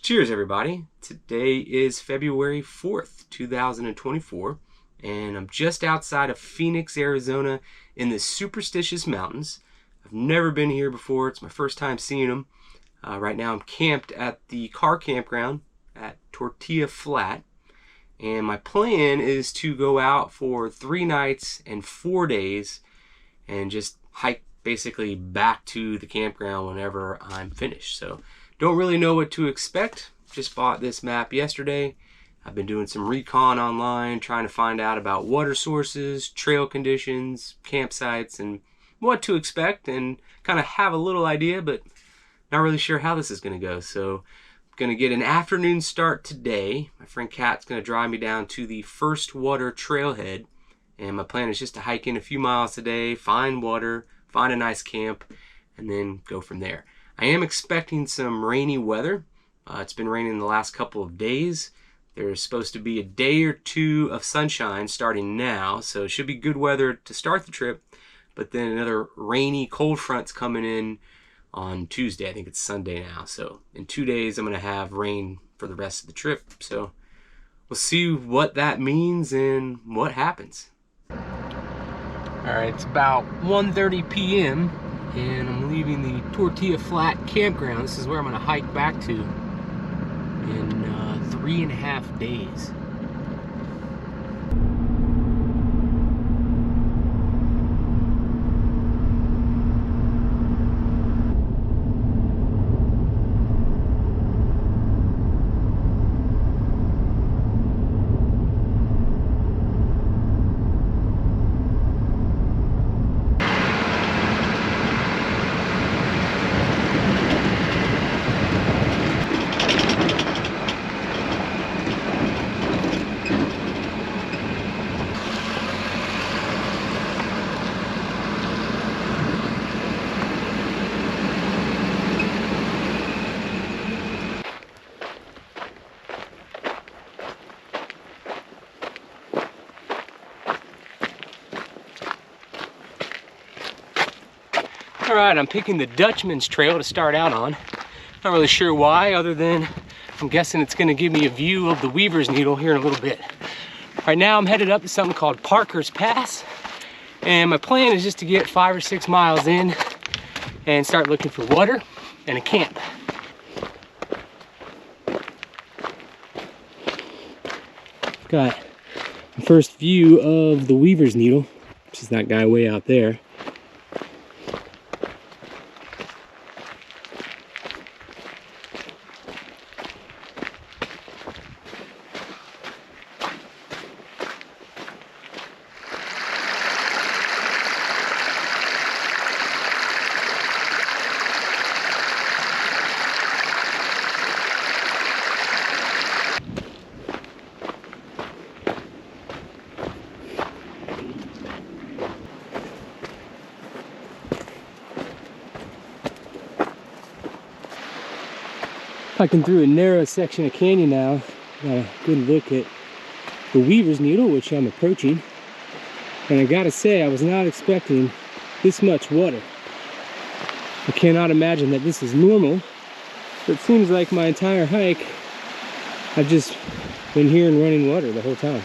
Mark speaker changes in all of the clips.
Speaker 1: Cheers, everybody. Today is February 4th, 2024, and I'm just outside of Phoenix, Arizona in the Superstitious Mountains. I've never been here before. It's my first time seeing them. Right now I'm camped at the car campground at Tortilla Flat, and my plan is to go out for 3 nights and 4 days and just hike basically back to the campground whenever I'm finished. So don't really know what to expect. Just bought this map yesterday. I've been doing some recon online, trying to find out about water sources, trail conditions, campsites, and what to expect, and kind of have a little idea, but not really sure how this is going to go. So I'm going to get an afternoon start today. My friend Kat's going to drive me down to the First Water trailhead, and my plan is just to hike in a few miles today, find water, find a nice camp, and then go from there. I am expecting some rainy weather. It's been raining the last couple of days. There's supposed to be a day or two of sunshine starting now, so it should be good weather to start the trip. But then another rainy cold front's coming in on Tuesday. I think it's Sunday now. So in 2 days, I'm going to have rain for the rest of the trip. So we'll see what that means and what happens. All right, it's about 1:30 p.m. and I'm leaving the Tortilla Flat campground. This is where I'm going to hike back to in 3.5 days. All right, I'm picking the Dutchman's Trail to start out on. Not really sure why, other than I'm guessing it's gonna give me a view of the Weaver's Needle here in a little bit. Right now I'm headed up to something called Parker's Pass, and my plan is just to get 5 or 6 miles in and start looking for water and a camp. Got the first view of the Weaver's Needle, which is that guy way out there. Hiking through a narrow section of canyon now. Got a good look at the Weaver's Needle, which I'm approaching. And I gotta say, I was not expecting this much water. I cannot imagine that this is normal, but it seems like my entire hike, I've just been hearing running water the whole time.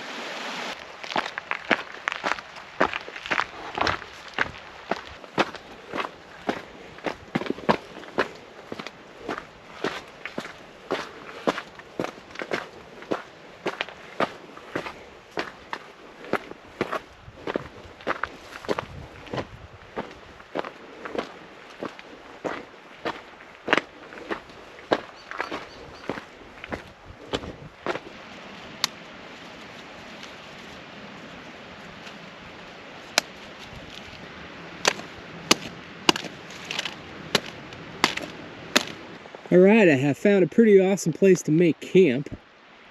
Speaker 1: Alright, I have found a pretty awesome place to make camp.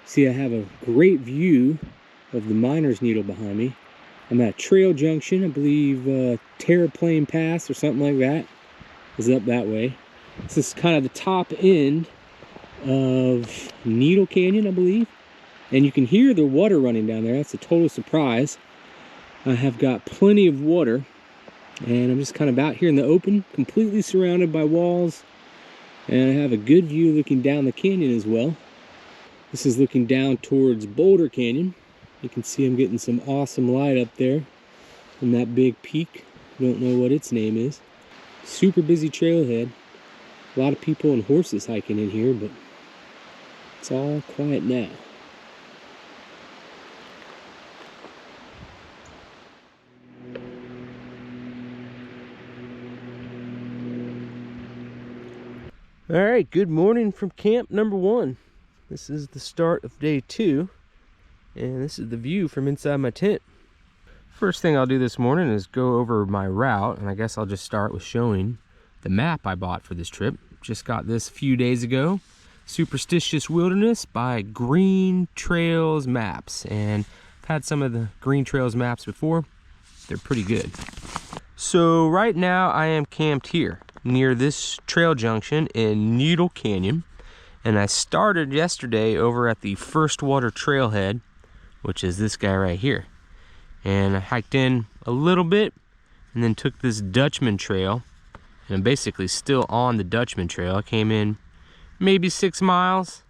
Speaker 1: See, I have a great view of the Miner's Needle behind me. I'm at a trail junction, I believe Terraplane Pass or something like that is up that way. This is kind of the top end of Needle Canyon, I believe. And you can hear the water running down there. That's a total surprise. I have got plenty of water, and I'm just kind of out here in the open, completely surrounded by walls And I have a good view looking down the canyon as well. This is looking down towards Boulder Canyon. You can see I'm getting some awesome light up there from that big peak. Don't know what its name is. Super busy trailhead. A lot of people and horses hiking in here, but it's all quiet now. All right, good morning from camp number 1. This is the start of day 2, and this is the view from inside my tent. First thing I'll do this morning is go over my route, and I guess I'll just start with showing the map I bought for this trip. Just got this a few days ago. Superstitious Wilderness by Green Trails Maps, and I've had some of the Green Trails maps before. They're pretty good. So right now I am camped here near this trail junction in Needle Canyon, and I started yesterday over at the First Water Trailhead, which is this guy right here, and I hiked in a little bit and then took this Dutchman Trail, and I'm basically still on the Dutchman Trail. I came in maybe 6 miles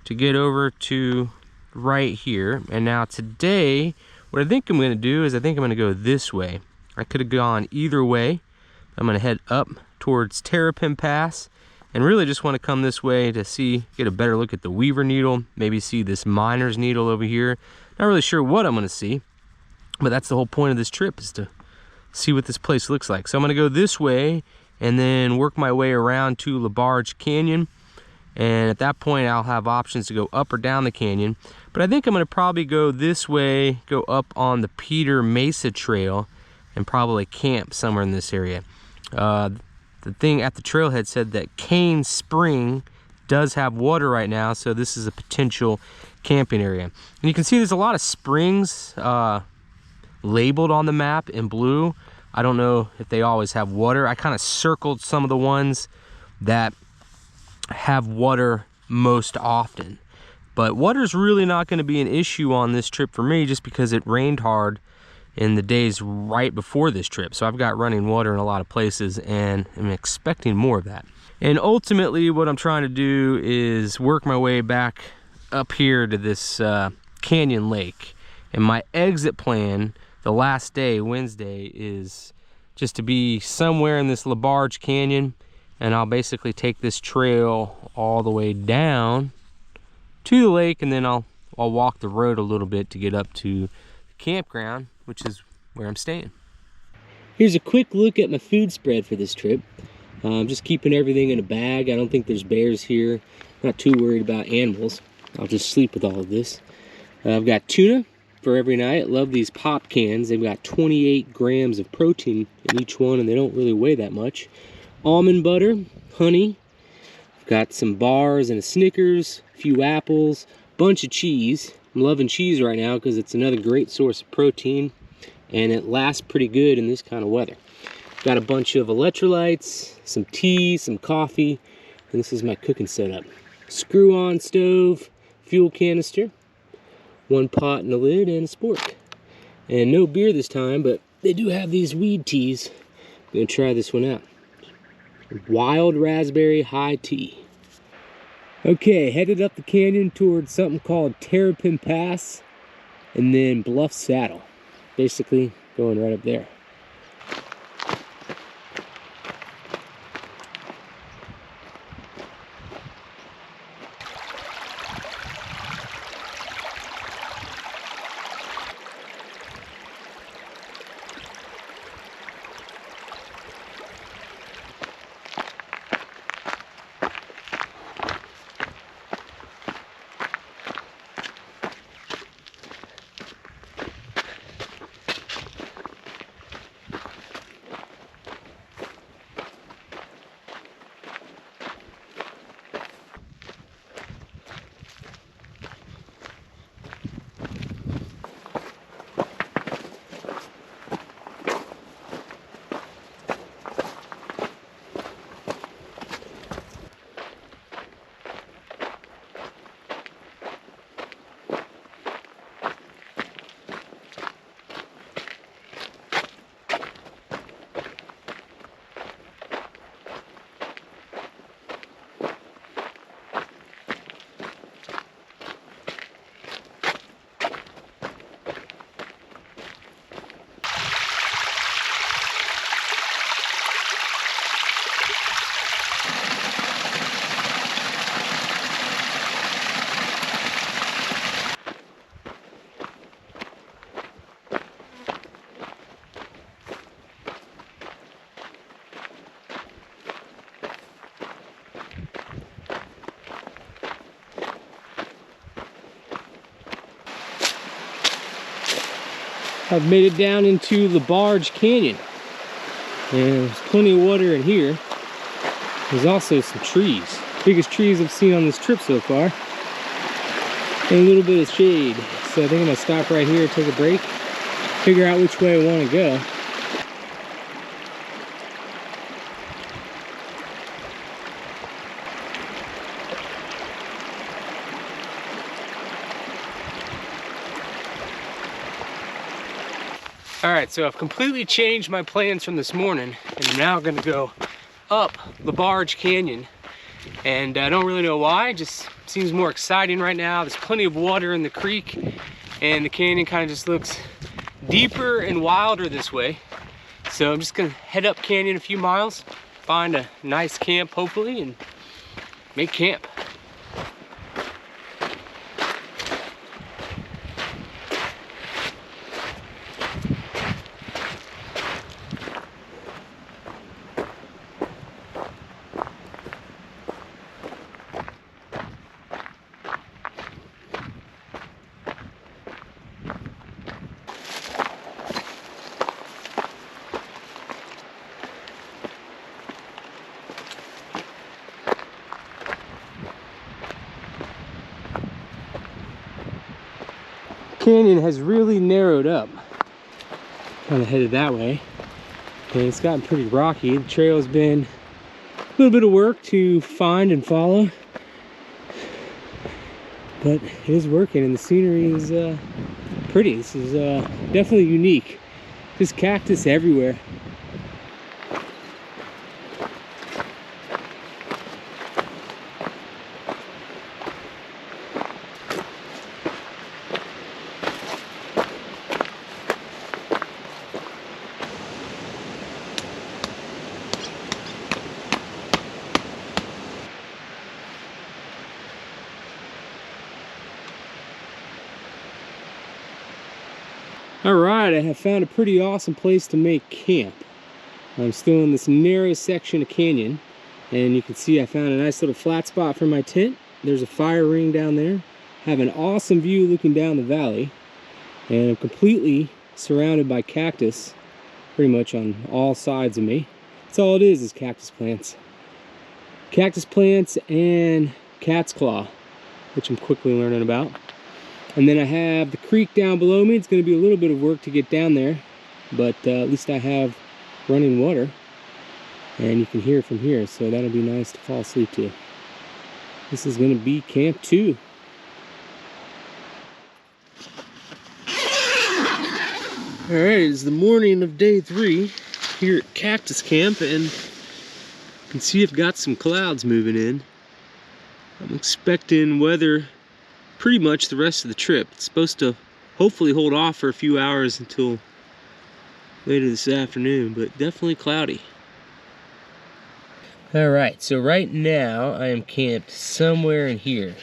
Speaker 1: to get over to right here, and now today what I think I'm going to do is I think I'm going to go this way. I could have gone either way. I'm going to head up towards Terrapin Pass and really just want to come this way to get a better look at the Weaver Needle, maybe see this Miner's Needle over here. Not really sure what I'm going to see, but that's the whole point of this trip, is to see what this place looks like. So I'm going to go this way and then work my way around to LeBarge Canyon, and at that point I'll have options to go up or down the canyon. But I think I'm going to probably go this way, go up on the Peter Mesa Trail, and probably camp somewhere in this area. The thing at the trailhead said that Cane Spring does have water right now, so this is a potential camping area. And you can see there's a lot of springs labeled on the map in blue. I don't know if they always have water. I kind of circled some of the ones that have water most often. But water's really not going to be an issue on this trip for me, just because it rained hard in the days right before this trip. So I've got running water in a lot of places, and I'm expecting more of that. And ultimately what I'm trying to do is work my way back up here to this canyon lake. And my exit plan the last day, Wednesday, is just to be somewhere in this LeBarge Canyon, and I'll basically take this trail all the way down to the lake, and then I'll walk the road a little bit to get up to the campground, which is where I'm staying. Here's a quick look at my food spread for this trip. I'm just keeping everything in a bag. I don't think there's bears here. Not too worried about animals. I'll just sleep with all of this. I've got tuna for every night. Love these pop cans. They've got 28 grams of protein in each one, and they don't really weigh that much. Almond butter, honey. I've got some bars and a Snickers, a few apples, bunch of cheese. I'm loving cheese right now because it's another great source of protein, and it lasts pretty good in this kind of weather. Got a bunch of electrolytes, some tea, some coffee, and this is my cooking setup. Screw-on stove, fuel canister, 1 pot and a lid, and a spork. And no beer this time, but they do have these weed teas. I'm gonna try this one out. Wild raspberry high tea. Okay, headed up the canyon towards something called Terrapin Pass and then Bluff Saddle. Basically going right up there. I've made it down into LeBarge Canyon. And there's plenty of water in here. There's also some trees. Biggest trees I've seen on this trip so far. And a little bit of shade. So I think I'm gonna stop right here, take a break, figure out which way I wanna go. Alright, so I've completely changed my plans from this morning, and I'm now gonna go up LeBarge Canyon. And I don't really know why, it just seems more exciting right now. There's plenty of water in the creek, and the canyon kind of just looks deeper and wilder this way. So I'm just gonna head up canyon a few miles, find a nice camp hopefully, and make camp. Canyon has really narrowed up. Kind of headed that way, and it's gotten pretty rocky. The trail's been a little bit of work to find and follow, but it is working, and the scenery is pretty. This is definitely unique. Just cactus everywhere. Alright, I have found a pretty awesome place to make camp. I'm still in this narrow section of canyon, and you can see I found a nice little flat spot for my tent. There's a fire ring down there. Have an awesome view looking down the valley, and I'm completely surrounded by cactus pretty much on all sides of me. That's all it is cactus plants. Cactus plants and cat's claw, which I'm quickly learning about. And then I have the creek down below me. It's going to be a little bit of work to get down there, but at least I have running water, and you can hear it from here, so that'll be nice to fall asleep to. This is going to be camp 2. Alright, it's the morning of day 3 here at Cactus Camp, and you can see I've got some clouds moving in. I'm expecting weather pretty much the rest of the trip. It's supposed to hopefully hold off for a few hours until later this afternoon, but definitely cloudy. Alright, so right now I am camped somewhere in here,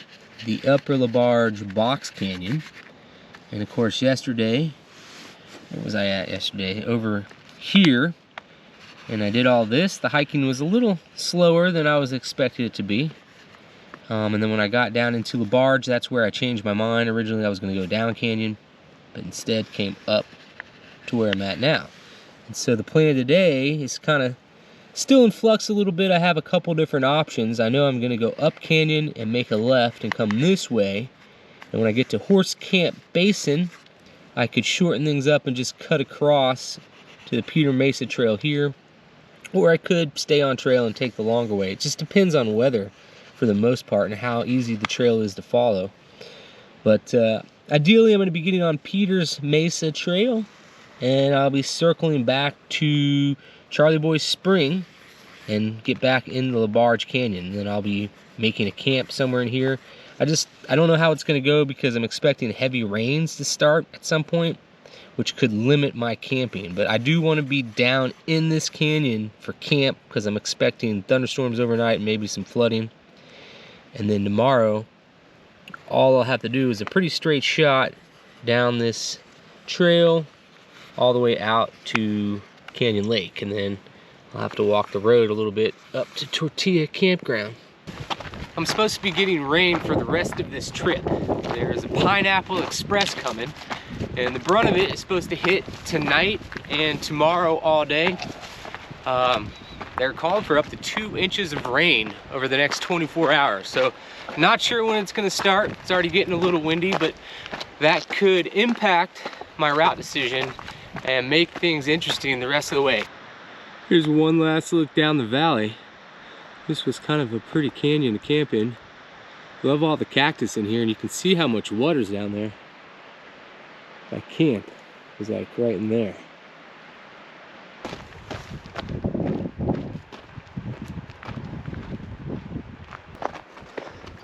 Speaker 1: the Upper LeBarge Box Canyon. And of course yesterday, where was I at yesterday? Over here. And I did all this. The hiking was a little slower than I was expecting it to be. And then when I got down into LeBarge, that's where I changed my mind. Originally I was going to go down canyon, but instead came up to where I'm at now. And so the plan today is kind of still in flux a little bit. I have a couple different options. I know I'm going to go up canyon and make a left and come this way. And when I get to Horse Camp Basin, I could shorten things up and just cut across to the Peter Mesa Trail here. Or I could stay on trail and take the longer way. It just depends on weather for the most part and how easy the trail is to follow. But ideally I'm going to be getting on Peter's Mesa Trail, and I'll be circling back to Charlie Boy Spring and get back into LeBarge Canyon. And then I'll be making a camp somewhere in here. I don't know how it's going to go because I'm expecting heavy rains to start at some point, which could limit my camping. But I do want to be down in this canyon for camp because I'm expecting thunderstorms overnight and maybe some flooding. And then tomorrow, all I'll have to do is a pretty straight shot down this trail all the way out to Canyon Lake. And then I'll have to walk the road a little bit up to Tortilla Campground. I'm supposed to be getting rain for the rest of this trip. There's a Pineapple Express coming, and the brunt of it is supposed to hit tonight and tomorrow all day. They're calling for up to 2 inches of rain over the next 24 hours. So not sure when it's gonna start. It's already getting a little windy, but that could impact my route decision and make things interesting the rest of the way. Here's one last look down the valley. This was kind of a pretty canyon to camp in. Love all the cactus in here, and you can see how much water's down there. My camp is like right in there.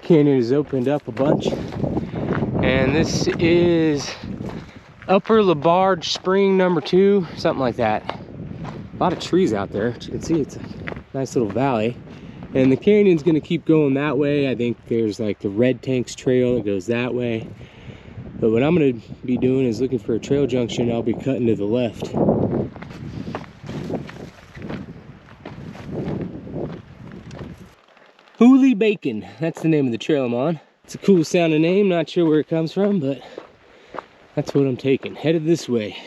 Speaker 1: Canyon has opened up a bunch, and this is Upper LeBarge Spring number 2, something like that. A lot of trees out there. As you can see, it's a nice little valley, and the canyon's gonna keep going that way. I think there's like the Red Tanks Trail that goes that way, but what I'm gonna be doing is looking for a trail junction. I'll be cutting to the left. Hooley Bacon, that's the name of the trail I'm on. It's a cool sounding name, not sure where it comes from, but that's what I'm taking. Headed this way.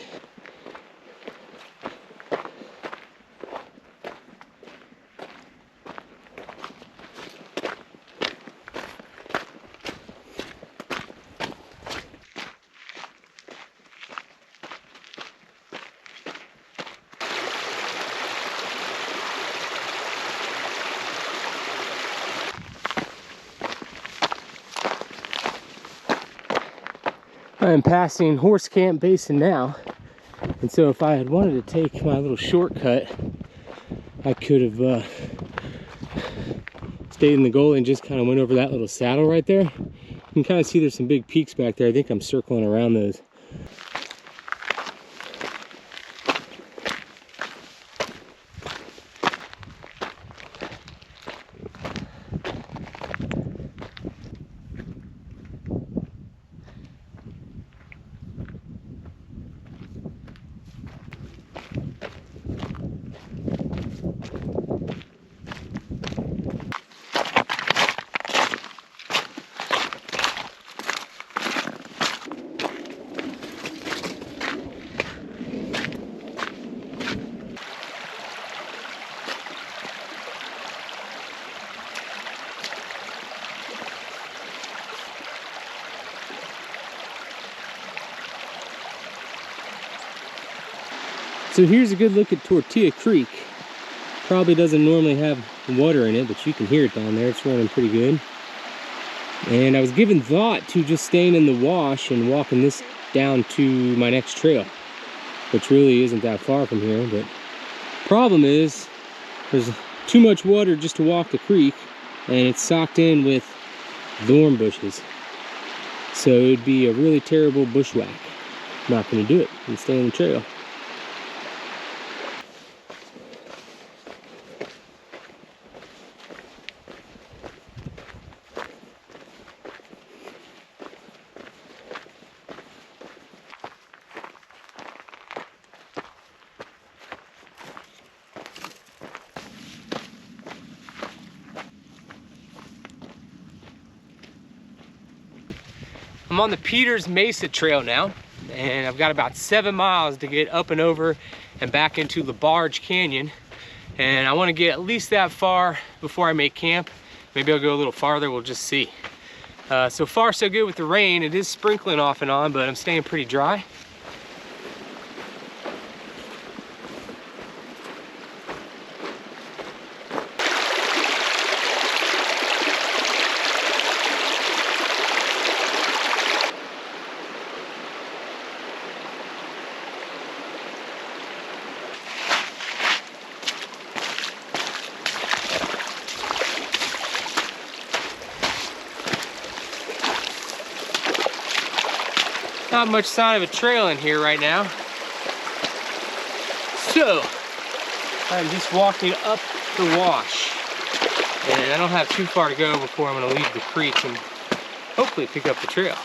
Speaker 1: I am passing Horse Camp Basin now, and so if I had wanted to take my little shortcut, I could have stayed in the gully and just kind of went over that little saddle right there. You can kind of see there's some big peaks back there. I think I'm circling around those. So here's a good look at Tortilla Creek. Probably doesn't normally have water in it, but you can hear it down there. It's running pretty good. And I was giving thought to just staying in the wash and walking this down to my next trail, which really isn't that far from here. But problem is, there's too much water just to walk the creek, and it's socked in with thorn bushes. So it'd be a really terrible bushwhack. I'm not gonna do it and stay on the trail. I'm on the Peters Mesa Trail now, and I've got about 7 miles to get up and over and back into LeBarge Canyon. And I want to get at least that far before I make camp. Maybe I'll go a little farther, we'll just see. So far so good with the rain. It is sprinkling off and on, but I'm staying pretty dry. Not much sign of a trail in here right now. So, I'm just walking up the wash. And I don't have too far to go before I'm gonna leave the creek and hopefully pick up the trail.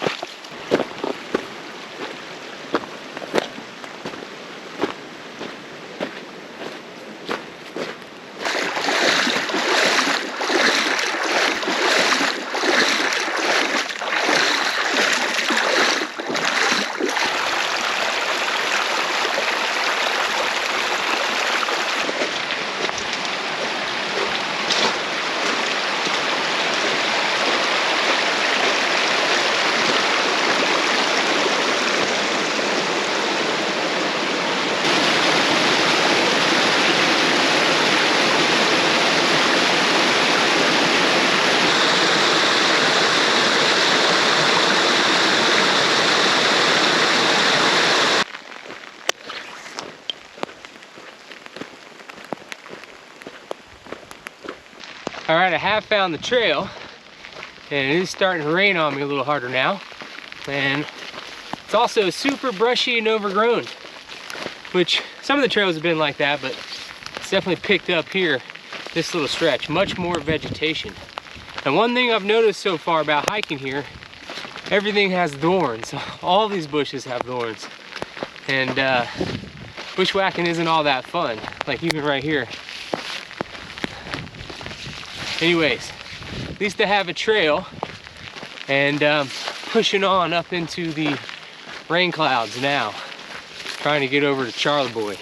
Speaker 1: All right, I have found the trail, and it is starting to rain on me a little harder now. And it's also super brushy and overgrown, which some of the trails have been like that, but it's definitely picked up here, this little stretch, much more vegetation. And one thing I've noticed so far about hiking here, everything has thorns. All these bushes have thorns. And bushwhacking isn't all that fun, like even right here. Anyways, at least I have a trail, and pushing on up into the rain clouds now, trying to get over to Charlie Boy.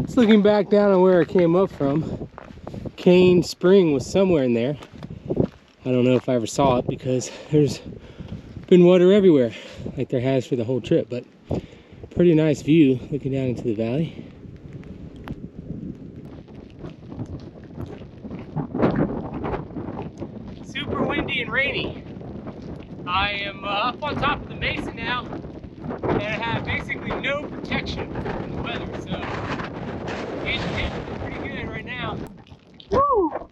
Speaker 1: Just looking back down on where I came up from, Cane Spring was somewhere in there. I don't know if I ever saw it because there's been water everywhere, like there has for the whole trip, but pretty nice view looking down into the valley. Super windy and rainy. I am up on top of the mesa now, and I have basically no protection from the weather, so it's pretty good right now. Woo!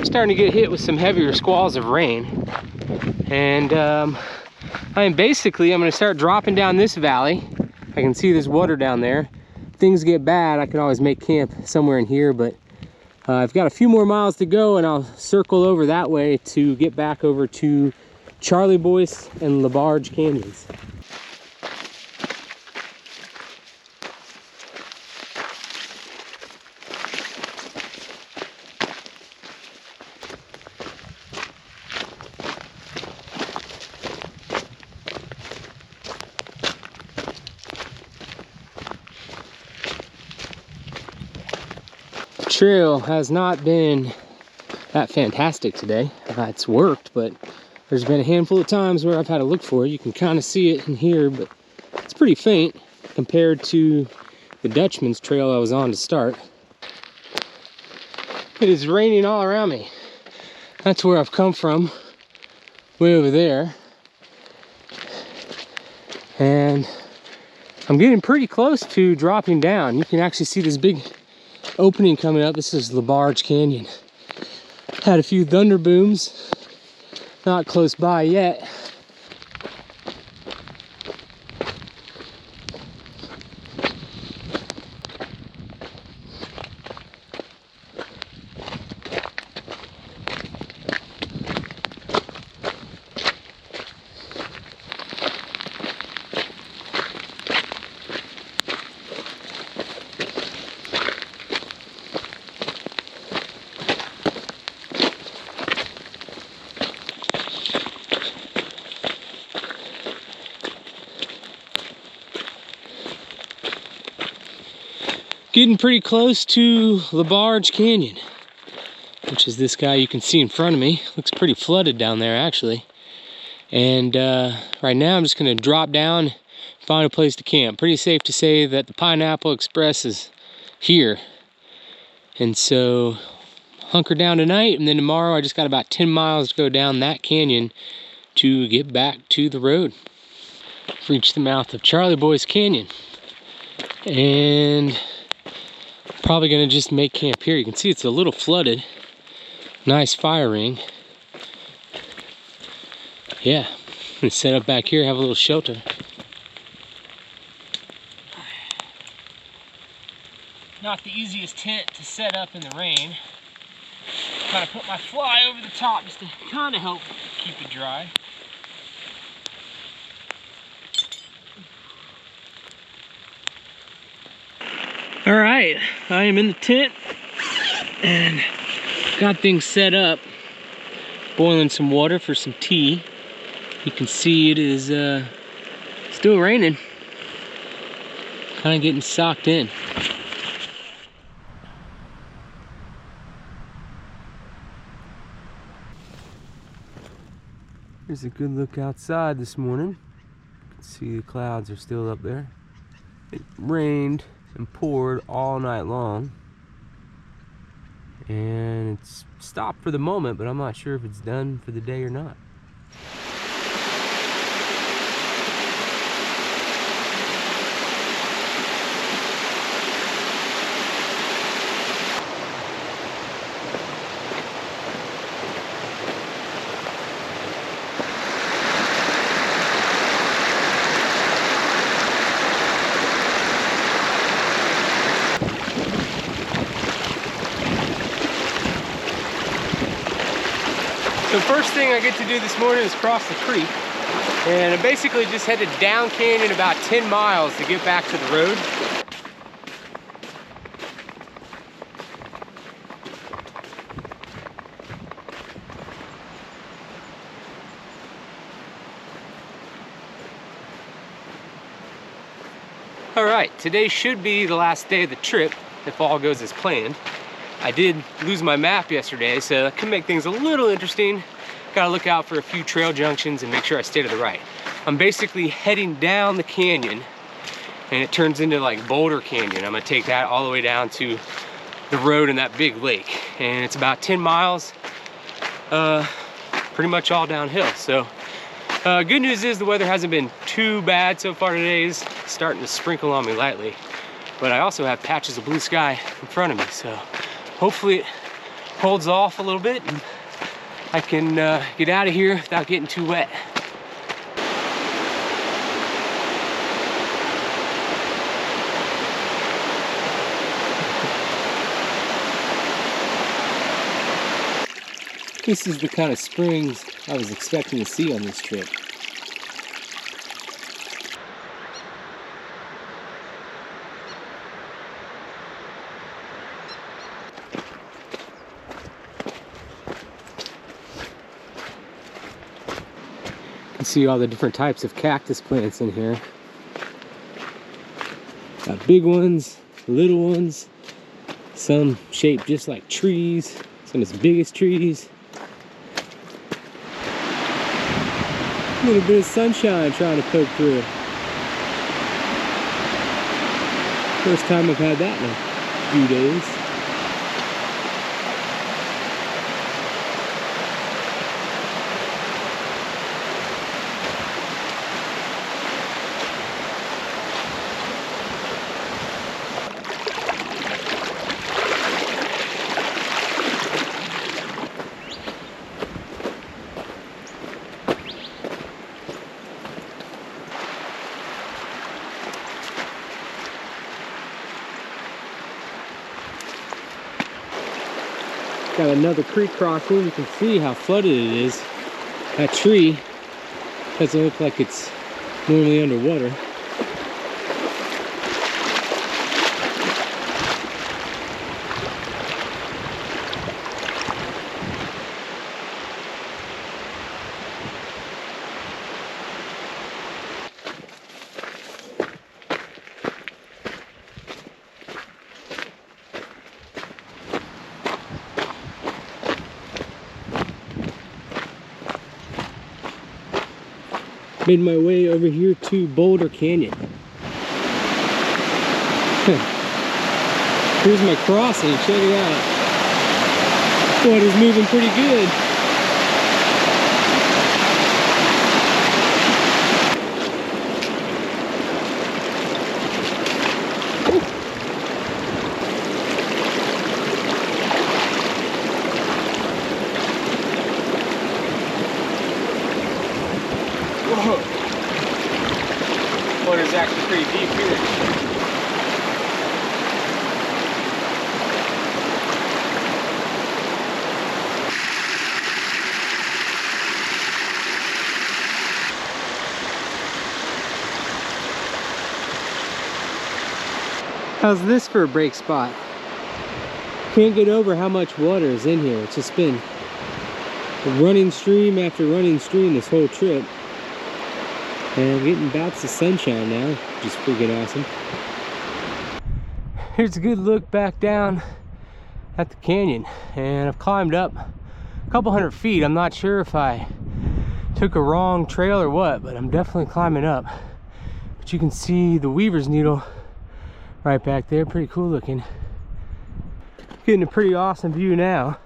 Speaker 1: Starting to get hit with some heavier squalls of rain, and I'm going to start dropping down this valley. I can see there's water down there. If things get bad, I can always make camp somewhere in here, but I've got a few more miles to go, and I'll circle over that way to get back over to Charlie Boy's and LeBarge canyons. Trail has not been that fantastic today. It's worked, but there's been a handful of times where I've had to look for it. You can kind of see it in here, but it's pretty faint compared to the Dutchman's trail I was on to start. It is raining all around me. That's where I've come from, way over there. And I'm getting pretty close to dropping down. You can actually see this big opening coming up. This is LeBarge Canyon. Had a few thunder booms, not close by yet. Getting pretty close to LeBarge Canyon, which is this guy you can see in front of me. Looks pretty flooded down there actually. And right now I'm just gonna drop down, find a place to camp. Pretty safe to say that the Pineapple Express is here. And so hunker down tonight, and then tomorrow I just got about 10 miles to go down that canyon to get back to the road. I've reached the mouth of Charlie Boy's Canyon, and probably gonna just make camp here. You can see it's a little flooded. Nice fire ring. Yeah, I'm gonna set up back here, have a little shelter. Not the easiest tent to set up in the rain. Kind of put my fly over the top just to kind of help keep it dry. All right, I am in the tent and got things set up. Boiling some water for some tea. You can see it is still raining. Kind of getting socked in. Here's a good look outside this morning. You can see the clouds are still up there. It rained and poured all night long, and it's stopped for the moment, but I'm not sure if it's done for the day or not. So first thing I get to do this morning is cross the creek, and I basically just headed down canyon about 10 miles to get back to the road. Alright, today should be the last day of the trip if all goes as planned. I did lose my map yesterday, so that could make things a little interesting. Gotta look out for a few trail junctions and make sure I stay to the right. I'm basically heading down the canyon, and it turns into like Boulder Canyon. I'm gonna take that all the way down to the road in that big lake. And it's about 10 miles, pretty much all downhill. So good news is the weather hasn't been too bad so far today. It's starting to sprinkle on me lightly. But I also have patches of blue sky in front of me, so hopefully it holds off a little bit and I can get out of here without getting too wet. This is the kind of springs I was expecting to see on this trip. See all the different types of cactus plants in here. Got big ones, little ones, some shaped just like trees, some as big as trees. A little bit of sunshine trying to poke through. First time I've had that in a few days. Got another creek crossing. You can see how flooded it is. That tree doesn't look like it's normally underwater. Made my way over here to Boulder Canyon. Here's my crossing, check it out. Water's moving pretty good. Water's actually pretty deep here. How's this for a break spot? Can't get over how much water is in here. It's just been a running stream after running stream this whole trip. And I'm getting bouts of sunshine now, which is freaking awesome. Here's a good look back down at the canyon. And I've climbed up a couple hundred feet. I'm not sure if I took a wrong trail or what, but I'm definitely climbing up. But you can see the Weaver's Needle right back there. Pretty cool looking. Getting a pretty awesome view now.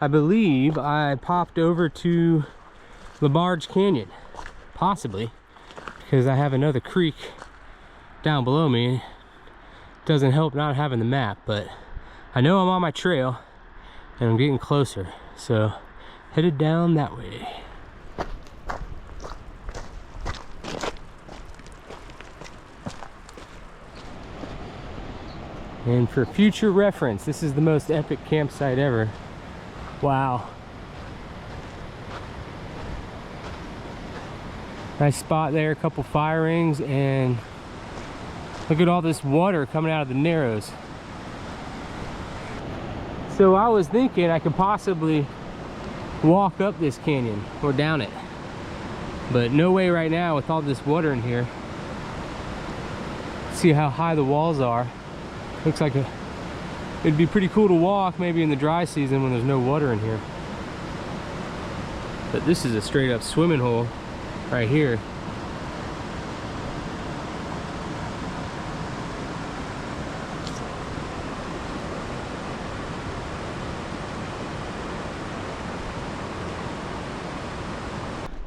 Speaker 1: I believe I popped over to LeBarge Canyon, possibly, because I have another creek down below me. Doesn't help not having the map, but I know I'm on my trail and I'm getting closer, so headed down that way. And for future reference, this is the most epic campsite ever. Wow. Nice spot there, a couple fire rings, and look at all this water coming out of the narrows. So I was thinking I could possibly walk up this canyon or down it, but no way right now with all this water in here. See how high the walls are. Looks like it'd be pretty cool to walk maybe in the dry season when there's no water in here. But this is a straight up swimming hole right here.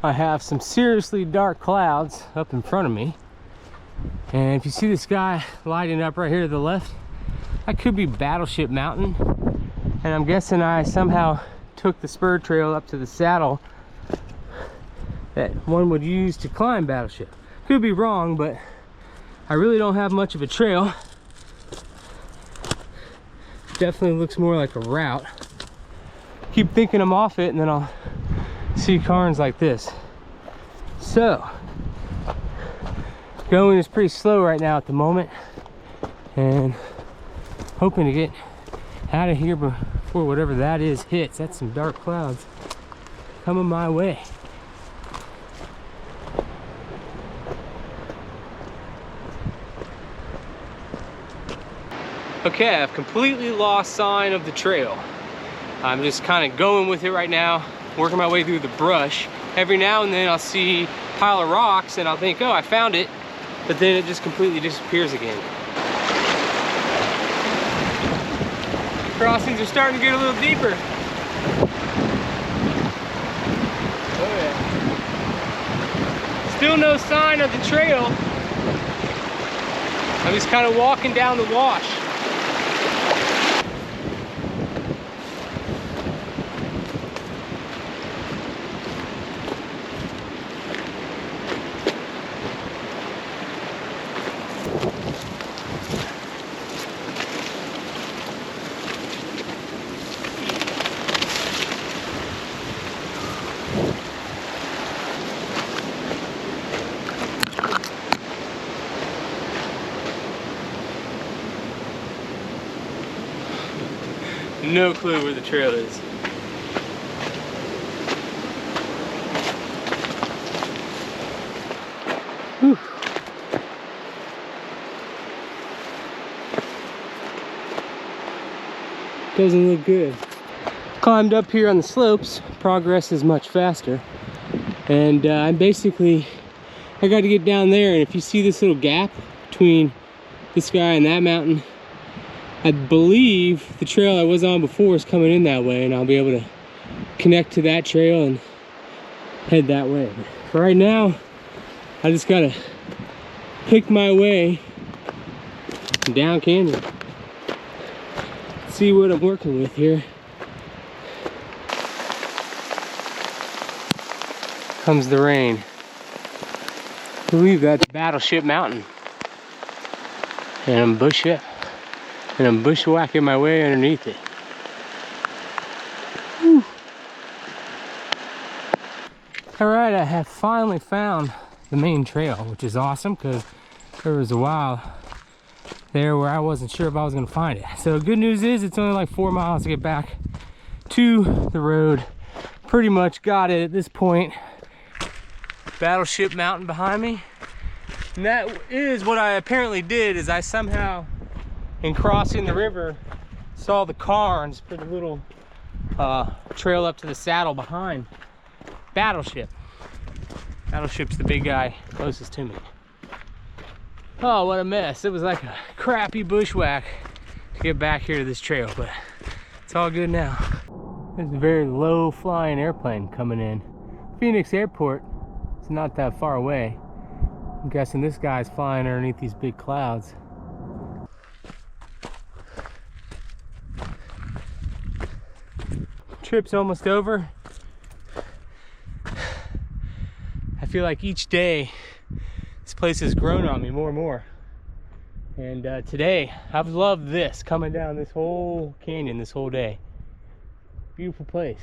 Speaker 1: I have some seriously dark clouds up in front of me. And if you see the sky lighting up right here to the left, that could be Battleship Mountain. And I'm guessing I somehow took the spur trail up to the saddle that one would use to climb Battleship. Could be wrong, but I really don't have much of a trail. Definitely looks more like a route. Keep thinking I'm off it and then I'll see cairns like this. So, going is pretty slow right now at the moment, and hoping to get out of here before whatever that is hits. That's some dark clouds coming my way. Okay, I've completely lost sign of the trail. I'm just kind of going with it right now, working my way through the brush. Every now and then I'll see a pile of rocks and I'll think, oh, I found it, but then it just completely disappears again. Crossings are starting to get a little deeper. Oh yeah. Still no sign of the trail. I'm just kind of walking down the wash. No clue where the trail is. Whew. Doesn't look good. Climbed up here on the slopes, progress is much faster. And I got to get down there, and if you see this little gap between this guy and that mountain, I believe the trail I was on before is coming in that way, and I'll be able to connect to that trail and head that way. But right now, I just gotta pick my way down canyon. See what I'm working with here. Comes the rain. I believe that's Battleship Mountain. And I'm bushwhacking my way underneath it. Whew. All right, I have finally found the main trail, which is awesome because there was a while there where I wasn't sure if I was gonna find it. So good news is it's only like 4 miles to get back to the road. Pretty much got it at this point. Battleship Mountain behind me. And that is what I apparently did, is I somehow, in crossing the river, saw the cairns, put a little trail up to the saddle behind Battleship. Battleship's the big guy closest to me. Oh, what a mess. It was like a crappy bushwhack to get back here to this trail, but it's all good now. There's a very low flying airplane coming in. Phoenix Airport is not that far away. I'm guessing this guy's flying underneath these big clouds. Trip's almost over. I feel like each day this place has grown on me more and more. And today, I've loved this, coming down this whole canyon this whole day. Beautiful place.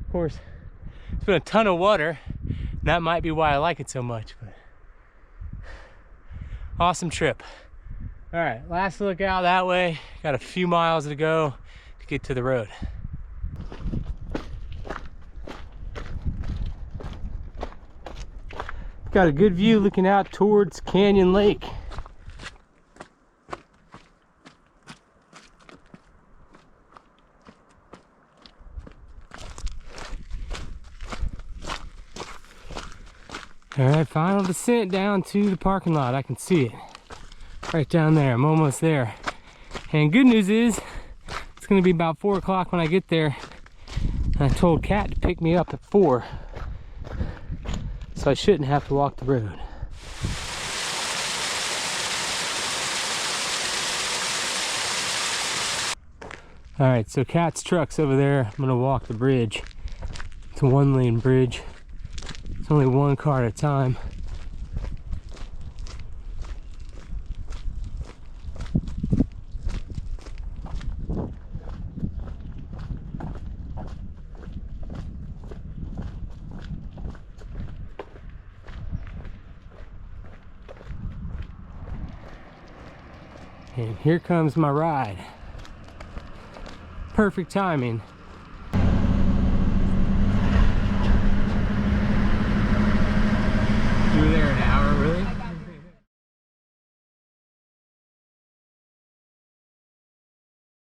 Speaker 1: Of course, it's been a ton of water. And that might be why I like it so much. But awesome trip. All right, last look out that way. Got a few miles to go to get to the road. Got a good view looking out towards Canyon Lake. All right, final descent down to the parking lot. I can see it right down there. I'm almost there. And good news is it's gonna be about 4 o'clock when I get there. And I told Kat to pick me up at 4. So I shouldn't have to walk the road. All right, so Kat's truck's over there. I'm gonna walk the bridge. It's a 1-lane bridge. It's only 1 car at a time. And here comes my ride. Perfect timing.